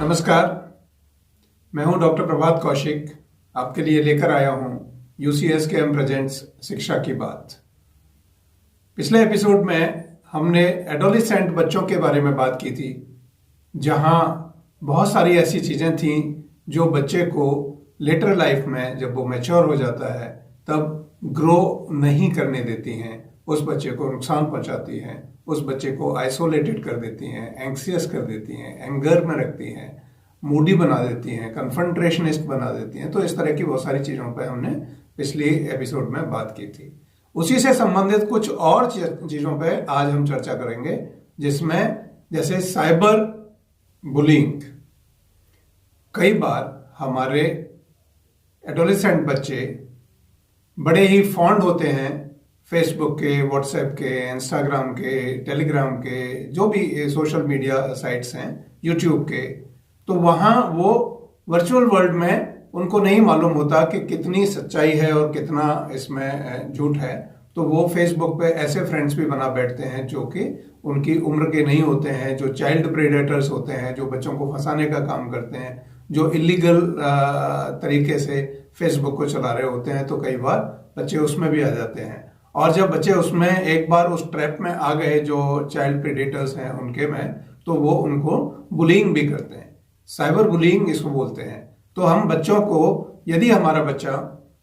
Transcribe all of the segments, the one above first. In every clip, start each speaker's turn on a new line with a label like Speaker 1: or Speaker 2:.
Speaker 1: नमस्कार, मैं हूं डॉक्टर प्रभात कौशिक। आपके लिए लेकर आया हूं UCSKM प्रेजेंट्स शिक्षा की बात। पिछले एपिसोड में हमने एडोलेसेंट बच्चों के बारे में बात की थी, जहां बहुत सारी ऐसी चीज़ें थीं जो बच्चे को लेटर लाइफ में जब वो मैच्योर हो जाता है तब ग्रो नहीं करने देती हैं, उस बच्चे को नुकसान पहुंचाती हैं, उस बच्चे को आइसोलेटेड कर देती हैं, एंक्सियस कर देती हैं, एंगर में रखती हैं, मूडी बना देती हैं, कन्फ्रंट्रेशनिस्ट बना देती हैं। तो इस तरह की बहुत सारी चीज़ों पर हमने पिछले एपिसोड में बात की थी। उसी से संबंधित कुछ और चीज़ों पे आज हम चर्चा करेंगे, जिसमें जैसे साइबर बुलिंग। कई बार हमारे एडोलेसेंट बच्चे बड़े ही फॉन्ड होते हैं फेसबुक के, व्हाट्सएप के, इंस्टाग्राम के, टेलीग्राम के, जो भी सोशल मीडिया साइट्स हैं, यूट्यूब के। तो वहाँ वो वर्चुअल वर्ल्ड में उनको नहीं मालूम होता कि कितनी सच्चाई है और कितना इसमें झूठ है। तो वो फेसबुक पे ऐसे फ्रेंड्स भी बना बैठते हैं जो कि उनकी उम्र के नहीं होते हैं, जो चाइल्ड प्रेडेटर्स होते हैं, जो बच्चों को फंसाने का काम करते हैं, जो इलीगल तरीके से फेसबुक को चला रहे होते हैं। तो कई बार बच्चे उसमें भी आ जाते हैं, और जब बच्चे उसमें एक बार उस ट्रैप में आ गए जो चाइल्ड प्रेडेटर्स हैं उनके में, तो वो उनको बुलिंग भी करते हैं। साइबर बुलिंग इसको बोलते हैं। तो हम बच्चों को, यदि हमारा बच्चा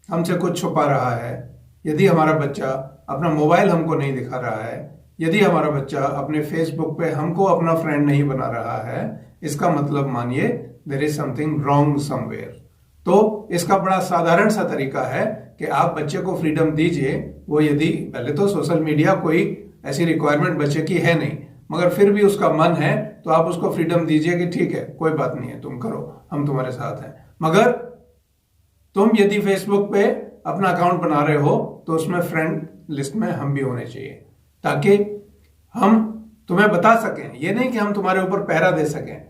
Speaker 1: हमसे कुछ छुपा रहा है, यदि हमारा बच्चा अपना मोबाइल हमको नहीं दिखा रहा है, यदि हमारा बच्चा अपने फेसबुक पे हमको अपना फ्रेंड नहीं बना रहा है, इसका मतलब मानिए there is something wrong somewhere. तो इसका बड़ा साधारण सा तरीका है कि आप बच्चे को फ्रीडम दीजिए। वो यदि पहले तो सोशल मीडिया कोई ऐसी रिक्वायरमेंट बच्चे की है नहीं, मगर फिर भी उसका मन है तो आप उसको फ्रीडम दीजिए कि ठीक है, कोई बात नहीं है, तुम करो, हम तुम्हारे साथ हैं। मगर तुम यदि फेसबुक पे अपना अकाउंट बना रहे हो तो उसमें फ्रेंड लिस्ट में हम भी होने चाहिए, ताकि हम तुम्हें बता सकें। ये नहीं कि हम तुम्हारे ऊपर पहरा दे सकें,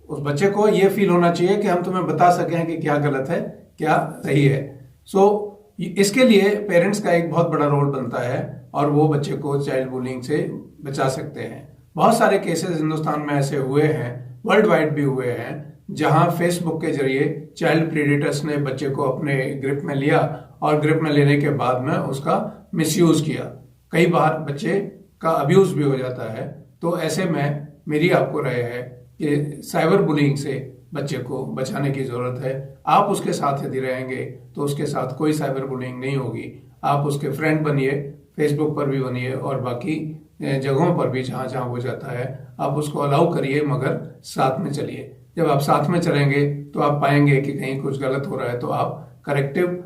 Speaker 1: उस बच्चे को ये फील होना चाहिए कि हम तुम्हें बता सकें कि क्या गलत है, क्या सही है। सो इसके लिए पेरेंट्स का एक बहुत बड़ा रोल बनता है, और वो बच्चे को चाइल्ड बुलिंग से बचा सकते हैं। बहुत सारे केसेस हिंदुस्तान में ऐसे हुए हैं, वर्ल्ड वाइड भी हुए हैं, जहां फेसबुक के जरिए चाइल्ड प्रेडेटर्स ने बच्चे को अपने ग्रिप में लिया, और ग्रिप में लेने के बाद में उसका मिसयूज किया। कई बार बच्चे का अब्यूज भी हो जाता है। तो ऐसे में मेरी आपको राय है कि साइबर बुलिंग से बच्चे को बचाने की जरूरत है। आप उसके साथ यदि रहेंगे तो उसके साथ कोई साइबर बुलिंग नहीं होगी। आप उसके फ्रेंड बनिए, फेसबुक पर भी बनिए, और बाकी जगहों पर भी जहां जहां वो जाता है आप उसको अलाउ करिए, मगर साथ में चलिए। जब आप साथ में चलेंगे तो आप पाएंगे कि कहीं कुछ गलत हो रहा है, तो आप करेक्टिव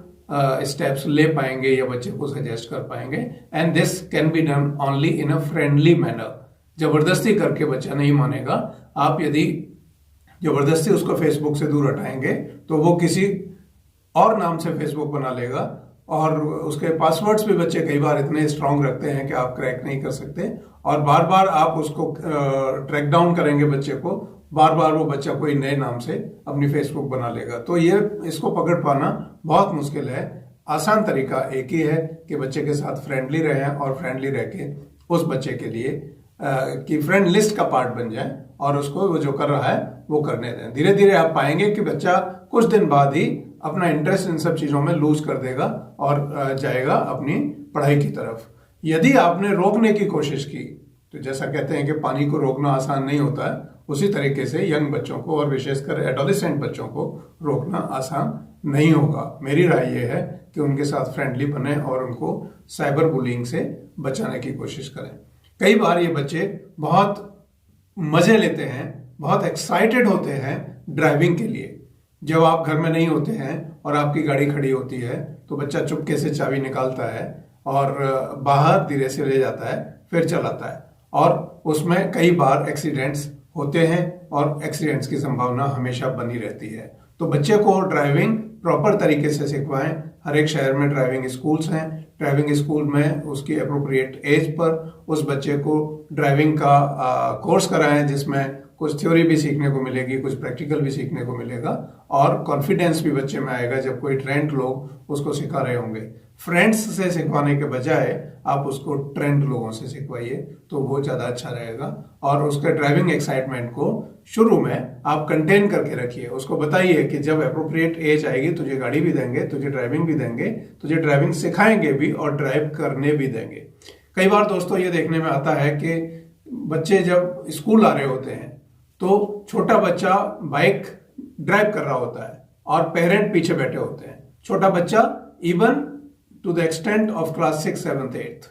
Speaker 1: स्टेप्स ले पाएंगे या बच्चे को सजेस्ट कर पाएंगे। And this can be done only in a friendly manner. जबरदस्ती करके बच्चा नहीं मानेगा। आप यदि जबरदस्ती उसको फेसबुक से दूर हटाएंगे तो वो किसी और नाम से फेसबुक बना लेगा, और उसके पासवर्ड्स भी बच्चे कई बार इतने स्ट्रांग रखते हैं कि आप क्रैक नहीं कर सकते, और बार बार आप उसको ट्रैक डाउन करेंगे बच्चे को, बार बार वो बच्चा कोई नए नाम से अपनी फेसबुक बना लेगा। तो ये इसको पकड़ पाना बहुत मुश्किल है। आसान तरीका एक ही है कि बच्चे के साथ फ्रेंडली रहें, और फ्रेंडली रह के उस बच्चे के लिए कि फ्रेंड लिस्ट का पार्ट बन जाए, और उसको वो जो कर रहा है वो करने दें। धीरे धीरे आप पाएंगे कि बच्चा कुछ दिन बाद ही अपना इंटरेस्ट इन सब चीजों में लूज कर देगा और जाएगा अपनी पढ़ाई की तरफ। यदि आपने रोकने की कोशिश की, तो जैसा कहते हैं कि पानी को रोकना आसान नहीं होता है, उसी तरीके से यंग बच्चों को और विशेषकर एडोलेसेंट बच्चों को रोकना आसान नहीं होगा। मेरी राय यह है कि उनके साथ फ्रेंडली बने और उनको साइबर बुलिंग से बचाने की कोशिश करें। कई बार ये बच्चे बहुत मजे लेते हैं, बहुत एक्साइटेड होते हैं ड्राइविंग के लिए। जब आप घर में नहीं होते हैं और आपकी गाड़ी खड़ी होती है तो बच्चा चुपके से चाबी निकालता है और बाहर धीरे से ले जाता है, फिर चलाता है, और उसमें कई बार एक्सीडेंट्स होते हैं, और एक्सीडेंट्स की संभावना हमेशा बनी रहती है। तो बच्चे को ड्राइविंग प्रॉपर तरीके से सिखवाएं। हर एक शहर में ड्राइविंग स्कूल्स हैं। ड्राइविंग स्कूल में उसकी अप्रोप्रिएट एज पर उस बच्चे को ड्राइविंग का कोर्स कराएं, जिसमें कुछ थ्योरी भी सीखने को मिलेगी, कुछ प्रैक्टिकल भी सीखने को मिलेगा, और कॉन्फिडेंस भी बच्चे में आएगा जब कोई ट्रेंड लोग उसको सिखा रहे होंगे। फ्रेंड्स से सिखवाने के बजाय आप उसको ट्रेंड लोगों से सिखवाइए तो वो ज़्यादा अच्छा रहेगा। और उसके ड्राइविंग एक्साइटमेंट को शुरू में आप कंटेन करके रखिए। उसको बताइए कि जब अप्रोप्रिएट एज आएगी तुझे गाड़ी भी देंगे, तुझे ड्राइविंग भी देंगे, तुझे ड्राइविंग सिखाएंगे भी और ड्राइव करने भी देंगे। कई बार दोस्तों ये देखने में आता है कि बच्चे जब स्कूल आ रहे होते हैं तो छोटा बच्चा बाइक ड्राइव कर रहा होता है और पेरेंट पीछे बैठे होते हैं। छोटा बच्चा even to the extent of class 6, 7, 8।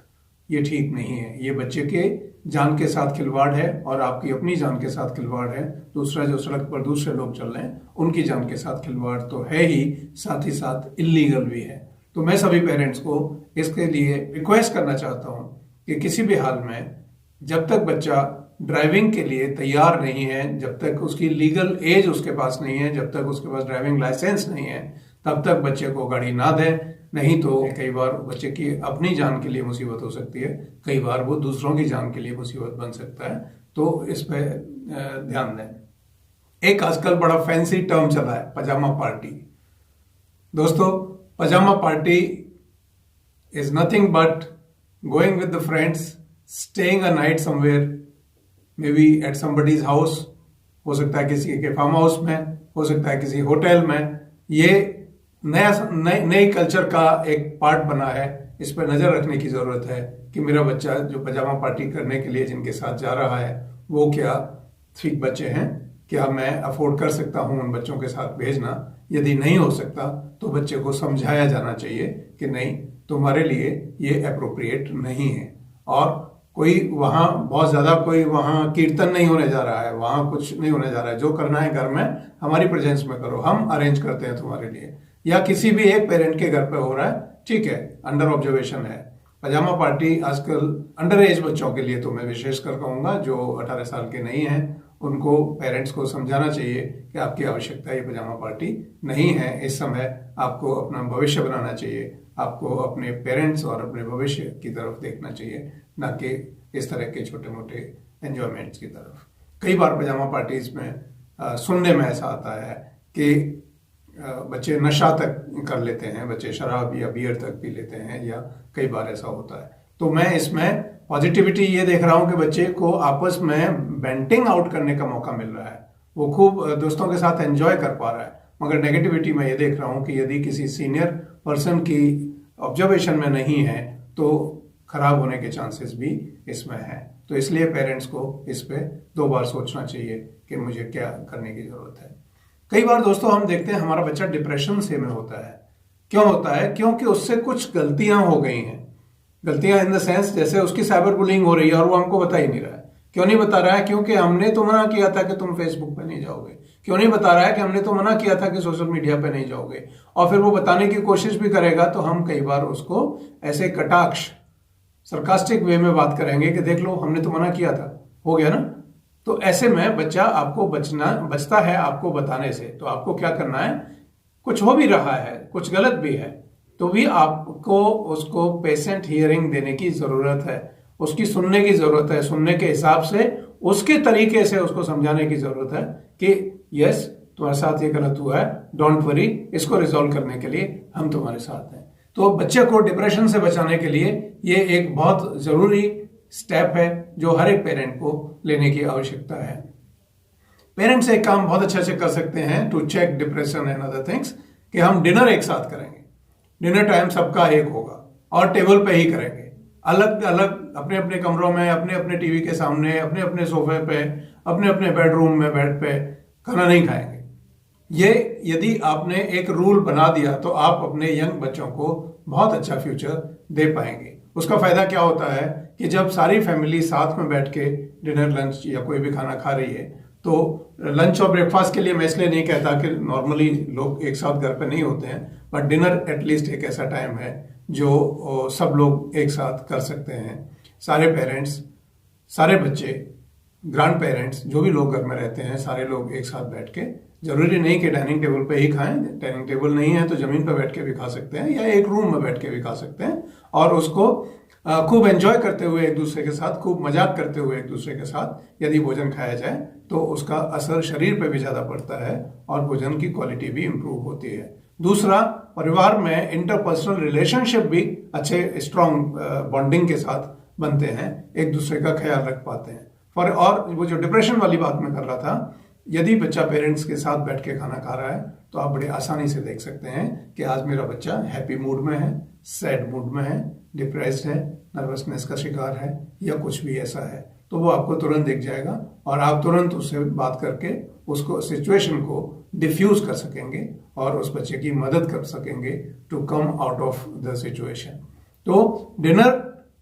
Speaker 1: ये ठीक नहीं है। ये बच्चे के जान के साथ खिलवाड़ है और आपकी अपनी जान के साथ खिलवाड़ है। दूसरा जो सड़क पर दूसरे लोग चल रहे हैं उनकी जान के साथ खिलवाड़ तो है ही, साथ ही साथ इलीगल भी है। तो मैं सभी पेरेंट्स को इसके लिए रिक्वेस्ट करना चाहता हूं कि किसी भी हाल में जब तक बच्चा ड्राइविंग के लिए तैयार नहीं है, जब तक उसकी लीगल एज उसके पास नहीं है, जब तक उसके पास ड्राइविंग लाइसेंस नहीं है, तब तक बच्चे को गाड़ी ना दें। नहीं तो कई बार बच्चे की अपनी जान के लिए मुसीबत हो सकती है, कई बार वो दूसरों की जान के लिए मुसीबत बन सकता है। तो इस पे ध्यान दें। एक आजकल बड़ा फैंसी टर्म चला है, पजामा पार्टी। दोस्तों, pyjama party is nothing but going with the friends, staying a night somewhere, may be at somebody's house, हो सकता है किसी के फार्म हाउस में, हो सकता है किसी होटल में। ये नए कल्चर का एक पार्ट बना है। इस पर नजर रखने की जरूरत है कि मेरा बच्चा जो पजामा पार्टी करने के लिए जिनके साथ जा रहा है वो क्या ठीक बच्चे हैं, क्या मैं अफोर्ड कर सकता हूं उन बच्चों के साथ भेजना। यदि नहीं हो सकता तो बच्चे को समझाया जाना चाहिए कि नहीं, तुम्हारे लिए ये अप्रोप्रिएट नहीं है। और कोई वहां बहुत ज्यादा कोई वहां कीर्तन नहीं होने जा रहा है, वहां कुछ नहीं होने जा रहा है। जो करना है घर में हमारी प्रेजेंस में करो, हम अरेंज करते हैं तुम्हारे लिए। या किसी भी एक पेरेंट के घर पे हो रहा है, ठीक है, अंडर ऑब्जर्वेशन है। पजामा पार्टी आजकल अंडर एज बच्चों के लिए तो मैं विशेष कर कहूंगा, जो 18 साल के नहीं हैं उनको पेरेंट्स को समझाना चाहिए कि आपकी आवश्यकता ये पजामा पार्टी नहीं है। इस समय आपको अपना भविष्य बनाना चाहिए, आपको अपने पेरेंट्स और अपने भविष्य की तरफ देखना चाहिए, ना कि इस तरह के छोटे मोटे एंजॉयमेंट्स की तरफ। कई बार पजामा पार्टीज में सुनने में ऐसा आता है कि बच्चे नशा तक कर लेते हैं, बच्चे शराब या बियर तक पी लेते हैं, या कई बार ऐसा होता है। तो मैं इसमें पॉजिटिविटी ये देख रहा हूं कि बच्चे को आपस में बेंटिंग आउट करने का मौका मिल रहा है, वो खूब दोस्तों के साथ एंजॉय कर पा रहा है। मगर नेगेटिविटी मैं ये देख रहा हूं कि यदि किसी सीनियर पर्सन की ऑब्जर्वेशन में नहीं है तो खराब होने के चांसेस भी इसमें हैं। तो इसलिए पेरेंट्स को इस पे 2 बार सोचना चाहिए कि मुझे क्या करने की जरूरत है। कई बार दोस्तों हम देखते हैं हमारा बच्चा डिप्रेशन से में होता है। क्यों होता है? क्योंकि उससे कुछ गलतियां हो गई हैं। गलतियां इन द सेंस जैसे उसकी साइबर बुलिंग हो रही है और वो हमको बता ही नहीं रहा है। क्यों नहीं बता रहा है? क्योंकि हमने तो मना किया था कि तुम फेसबुक पे नहीं जाओगे। क्यों नहीं बता रहा है? कि हमने तो मना किया था कि सोशल मीडिया पे नहीं जाओगे। और फिर वो बताने की कोशिश भी करेगा तो हम कई बार उसको ऐसे कटाक्ष सरकास्टिक वे में बात करेंगे कि देख लो हमने तो मना किया था, हो गया ना। तो ऐसे में बच्चा आपको बचता है आपको बताने से। तो आपको क्या करना है, कुछ हो भी रहा है, कुछ गलत भी है, तो भी आपको उसको पेशेंट हियरिंग देने की जरूरत है, उसकी सुनने की जरूरत है। सुनने के हिसाब से उसके तरीके से उसको समझाने की जरूरत है कि यस तुम्हारे साथ ये गलत हुआ है, डोंट वरी, इसको रिजॉल्व करने के लिए हम तुम्हारे साथ हैं। तो बच्चे को डिप्रेशन से बचाने के लिए ये एक बहुत जरूरी स्टेप है जो हर एक पेरेंट को लेने की आवश्यकता है। पेरेंट्स एक काम बहुत अच्छे से कर सकते हैं to check depression and other things, कि हम डिनर एक साथ करेंगे। डिनर टाइम सबका एक होगा और टेबल पे ही करेंगे, अलग अलग अपने अपने कमरों में, अपने अपने टीवी के सामने, अपने अपने सोफे पे, अपने अपने बेडरूम में बेड पे खाना नहीं खाएंगे। ये यदि आपने एक रूल बना दिया तो आप अपने यंग बच्चों को बहुत अच्छा फ्यूचर दे पाएंगे। उसका फायदा क्या होता है कि जब सारी फैमिली साथ में बैठ के डिनर, लंच या कोई भी खाना खा रही है, तो लंच और ब्रेकफास्ट के लिए मैं इसलिए नहीं कहता कि नॉर्मली लोग एक साथ घर पे नहीं होते हैं, बट डिनर एटलीस्ट एक ऐसा टाइम है जो सब लोग एक साथ कर सकते हैं। सारे पेरेंट्स, सारे बच्चे, ग्रैंड पेरेंट्स, जो भी लोग घर में रहते हैं, सारे लोग एक साथ बैठ के, जरूरी नहीं कि डाइनिंग टेबल पे ही खाएं, डाइनिंग टेबल नहीं है तो जमीन पर बैठ के भी खा सकते हैं या एक रूम में बैठ के भी खा सकते हैं, और उसको खूब एंजॉय करते हुए एक दूसरे के साथ, खूब मजाक करते हुए एक दूसरे के साथ यदि भोजन खाया जाए तो उसका असर शरीर पे भी ज्यादा पड़ता है और भोजन की क्वालिटी भी इंप्रूव होती है। दूसरा, परिवार में इंटरपर्सनल रिलेशनशिप भी अच्छे स्ट्रॉन्ग बॉन्डिंग के साथ बनते हैं, एक दूसरे का ख्याल रख पाते हैं। और वो जो डिप्रेशन वाली बात मैं कर रहा था, यदि बच्चा पेरेंट्स के साथ बैठ के खाना खा रहा है तो आप बड़े आसानी से देख सकते हैं कि आज मेरा बच्चा हैप्पी मूड में है, सैड मूड में है, डिप्रेस्ड है, नर्वसनेस का शिकार है या कुछ भी ऐसा है, तो वो आपको तुरंत दिख जाएगा और आप तुरंत उससे बात करके उसको सिचुएशन को डिफ्यूज कर सकेंगे और उस बच्चे की मदद कर सकेंगे to come out of the situation. तो डिनर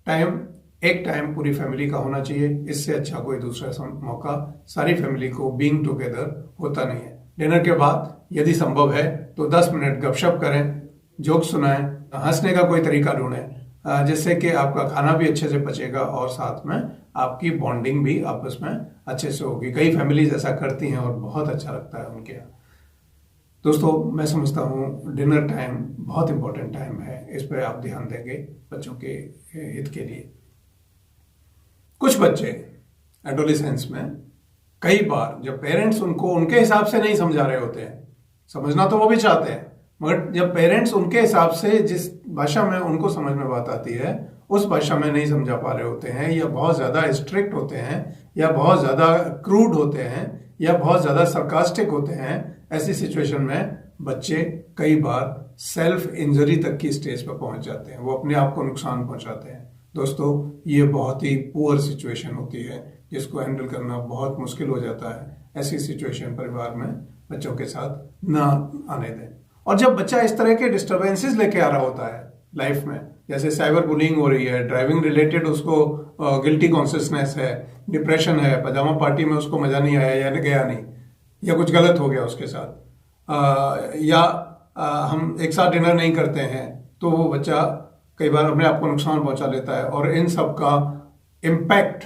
Speaker 1: टाइम एक टाइम पूरी फैमिली का होना चाहिए, इससे अच्छा कोई दूसरा मौका सारी फैमिली को बीइंग टुगेदर होता नहीं है। डिनर के बाद यदि संभव है तो 10 मिनट गपशप करें, जोक सुनाएं, हंसने का कोई तरीका ढूंढें जिससे कि आपका खाना भी अच्छे से पचेगा और साथ में आपकी बॉन्डिंग भी आपस में अच्छे से होगी। कई फैमिलीज ऐसा करती हैं और बहुत अच्छा लगता है उनके यहाँ। दोस्तों, मैं समझता हूँ डिनर टाइम बहुत इंपॉर्टेंट टाइम है, इस पर आप ध्यान देंगे बच्चों के हित के लिए। कुछ बच्चे एडोलेसेंस में कई बार जब पेरेंट्स उनको उनके हिसाब से नहीं समझा रहे होते हैं, समझना तो वो भी चाहते हैं, मगर जब पेरेंट्स उनके हिसाब से जिस भाषा में उनको समझ में बात आती है उस भाषा में नहीं समझा पा रहे होते हैं, या बहुत ज़्यादा स्ट्रिक्ट होते हैं, या बहुत ज़्यादा क्रूड होते हैं, या बहुत ज़्यादा सरकास्टिक होते हैं, ऐसी सिचुएशन में बच्चे कई बार सेल्फ इंजरी तक की स्टेज पर पहुंच जाते हैं, वो अपने आप को नुकसान पहुंचाते हैं। दोस्तों, ये बहुत ही पुअर सिचुएशन होती है जिसको हैंडल करना बहुत मुश्किल हो जाता है। ऐसी सिचुएशन परिवार में बच्चों के साथ ना आने दें। और जब बच्चा इस तरह के डिस्टर्बेंसेस लेके आ रहा होता है लाइफ में, जैसे साइबर बुलिंग हो रही है, ड्राइविंग रिलेटेड उसको गिल्टी कॉन्शियसनेस है, डिप्रेशन है, पजामा पार्टी में उसको मजा नहीं आया या गया नहीं, या कुछ गलत हो गया उसके साथ, या हम एक साथ डिनर नहीं करते हैं, तो वो बच्चा कई बार अपने आप को नुकसान पहुंचा लेता है। और इन सब का इम्पैक्ट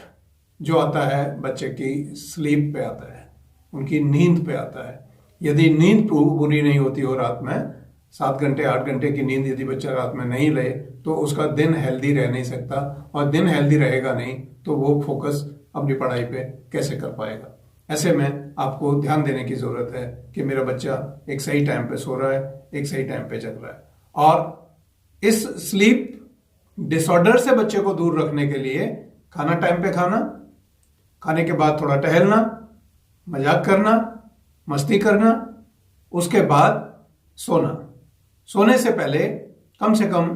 Speaker 1: जो आता है बच्चे की स्लीप पे आता है, उनकी नींद पे आता है। यदि नींद पूरी नहीं होती हो रात में, 7 घंटे 8 घंटे की नींद यदि बच्चा रात में नहीं ले तो उसका दिन हेल्दी रह नहीं सकता, और दिन हेल्दी रहेगा नहीं तो वो फोकस अपनी पढ़ाई पे कैसे कर पाएगा। ऐसे में आपको ध्यान देने की जरूरत है कि मेरा बच्चा एक सही टाइम पे सो रहा है, एक सही टाइम पे जग रहा है। और इस स्लीप डिसऑर्डर से बच्चे को दूर रखने के लिए खाना टाइम पे खाना, खाने के बाद थोड़ा टहलना, मजाक करना, मस्ती करना, उसके बाद सोना। सोने से पहले कम से कम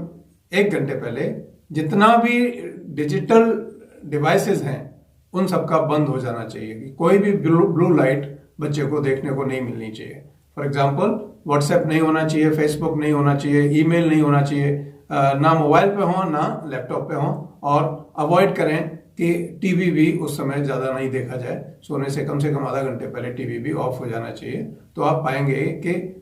Speaker 1: 1 घंटे पहले जितना भी डिजिटल डिवाइसेस हैं उन सबका बंद हो जाना चाहिए कि कोई भी ब्लू लाइट बच्चे को देखने को नहीं मिलनी चाहिए। फॉर एग्जाम्पल, व्हाट्सएप नहीं होना चाहिए, फेसबुक नहीं होना चाहिए, ईमेल नहीं होना चाहिए, ना मोबाइल पे हो ना लैपटॉप पे हो, और अवॉइड करें कि टीवी भी उस समय ज़्यादा नहीं देखा जाए। सोने से कम आधा घंटे पहले टीवी भी ऑफ हो जाना चाहिए, तो आप पाएंगे कि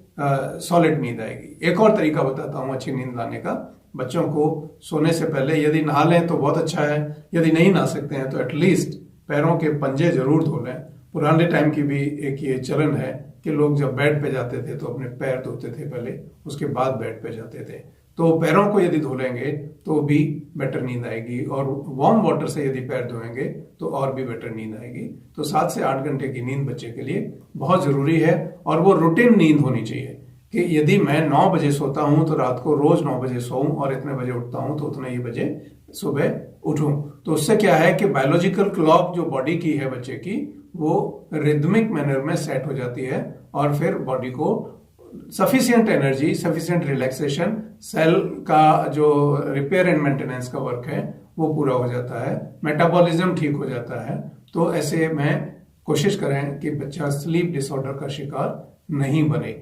Speaker 1: सॉलिड नींद आएगी। एक और तरीका बताता हूँ अच्छी नींद लाने का। बच्चों को सोने से पहले यदि नहा लें तो बहुत अच्छा है, यदि नहीं नहा सकते हैं तो एटलीस्ट पैरों के पंजे जरूर धो लें। पुराने टाइम की भी एक ये चलन है कि लोग जब बेड पे जाते थे तो अपने पैर धोते थे पहले, उसके बाद बेड पे जाते थे। तो पैरों को यदि धो लेंगे तो भी बेटर नींद आएगी, और वार्म वाटर से यदि पैर धोएंगे तो और भी बेटर नींद आएगी। तो 7 से 8 घंटे की नींद बच्चे के लिए बहुत जरूरी है, और वो रूटीन नींद होनी चाहिए कि यदि मैं 9 बजे सोता हूं तो रात को रोज 9 बजे सोऊं, और इतने बजे उठता हूं तो उतने ही बजे सुबह उठूं। तो उससे क्या है कि बायोलॉजिकल क्लॉक जो बॉडी की है बच्चे की, वो रिदमिक मैनर में सेट हो जाती है, और फिर बॉडी को sufficient energy, sufficient relaxation, cell का जो रिपेयर एंड मेंटेनेंस का वर्क है वो पूरा हो जाता है, मेटाबॉलिज्म ठीक हो जाता है। तो ऐसे में कोशिश करें कि बच्चा स्लीप डिसऑर्डर का शिकार नहीं बने।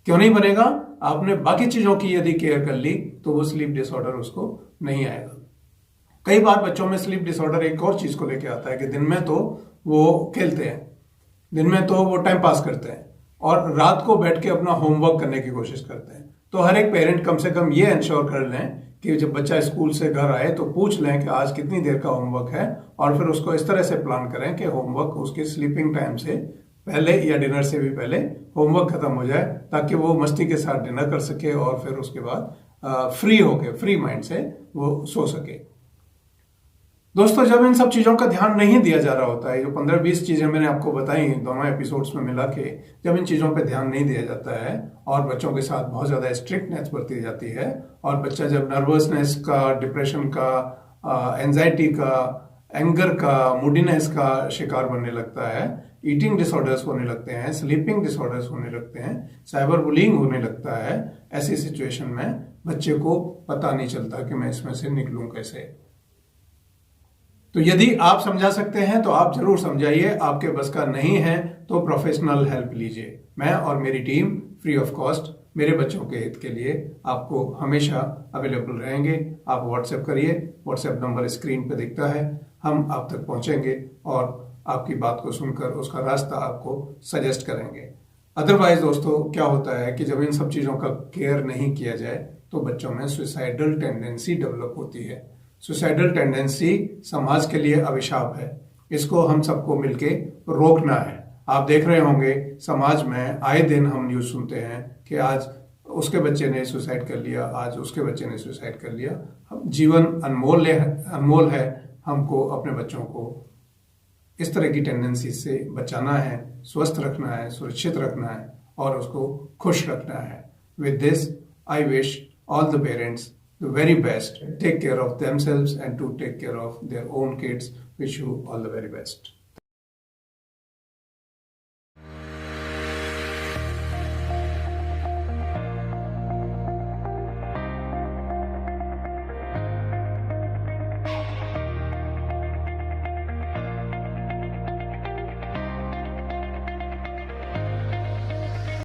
Speaker 1: क्यों नहीं बनेगा? आपने बाकी चीजों की यदि केयर कर ली तो वो स्लीप डिसऑर्डर उसको नहीं आएगा। कई बार बच्चों में स्लीप डिसऑर्डर एक और चीज को लेके आता है कि दिन में तो वो खेलते हैं, दिन में तो वो टाइम पास करते हैं, और रात को बैठ के अपना होमवर्क करने की कोशिश करते हैं। तो हर एक पेरेंट कम से कम ये इंश्योर कर लें कि जब बच्चा स्कूल से घर आए तो पूछ लें कि आज कितनी देर का होमवर्क है, और फिर उसको इस तरह से प्लान करें कि होमवर्क उसके स्लीपिंग टाइम से पहले या डिनर से भी पहले होमवर्क खत्म हो जाए, ताकि वो मस्ती के साथ डिनर कर सके और फिर उसके बाद फ्री होके, फ्री माइंड से वो सो सके। दोस्तों, जब इन सब चीज़ों का ध्यान नहीं दिया जा रहा होता है, जो 15-20 चीज़ें मैंने आपको बताई दोनों एपिसोड्स में मिला के, जब इन चीज़ों पे ध्यान नहीं दिया जाता है और बच्चों के साथ बहुत ज़्यादा स्ट्रिक्टनेस बरती जाती है और बच्चा जब नर्वसनेस का, डिप्रेशन का, एंजाइटी का, एंगर का, मूडीनेस का शिकार बनने लगता है, ईटिंग डिसऑर्डर्स होने लगते हैं, स्लीपिंग डिसऑर्डर्स होने लगते हैं, साइबर बुलिंग होने लगता है, ऐसी सिचुएशन में बच्चे को पता नहीं चलता कि मैं इसमें से निकलूं कैसे। तो यदि आप समझा सकते हैं तो आप जरूर समझाइए, आपके बस का नहीं है तो प्रोफेशनल हेल्प लीजिए। मैं और मेरी टीम फ्री ऑफ कॉस्ट मेरे बच्चों के हित के लिए आपको हमेशा अवेलेबल रहेंगे। आप व्हाट्सएप करिए, व्हाट्सएप नंबर स्क्रीन पे दिखता है, हम आप तक पहुंचेंगे और आपकी बात को सुनकर उसका रास्ता आपको सजेस्ट करेंगे। अदरवाइज दोस्तों, क्या होता है कि जब इन सब चीज़ों का केयर नहीं किया जाए तो बच्चों में सुसाइडल टेंडेंसी डेवलप होती है। सुसाइडल टेंडेंसी समाज के लिए अभिशाप है, इसको हम सबको मिलके रोकना है। आप देख रहे होंगे समाज में आए दिन हम न्यूज़ सुनते हैं कि आज उसके बच्चे ने सुसाइड कर लिया, आज उसके बच्चे ने सुसाइड कर लिया। जीवन अनमोल है, हमको अपने बच्चों को इस तरह की टेंडेंसी से बचाना है, स्वस्थ रखना है, सुरक्षित रखना है और उसको खुश रखना है। With this I wish all the parents the very best. Take care of themselves and to take care of their own kids. Wish you all the very best.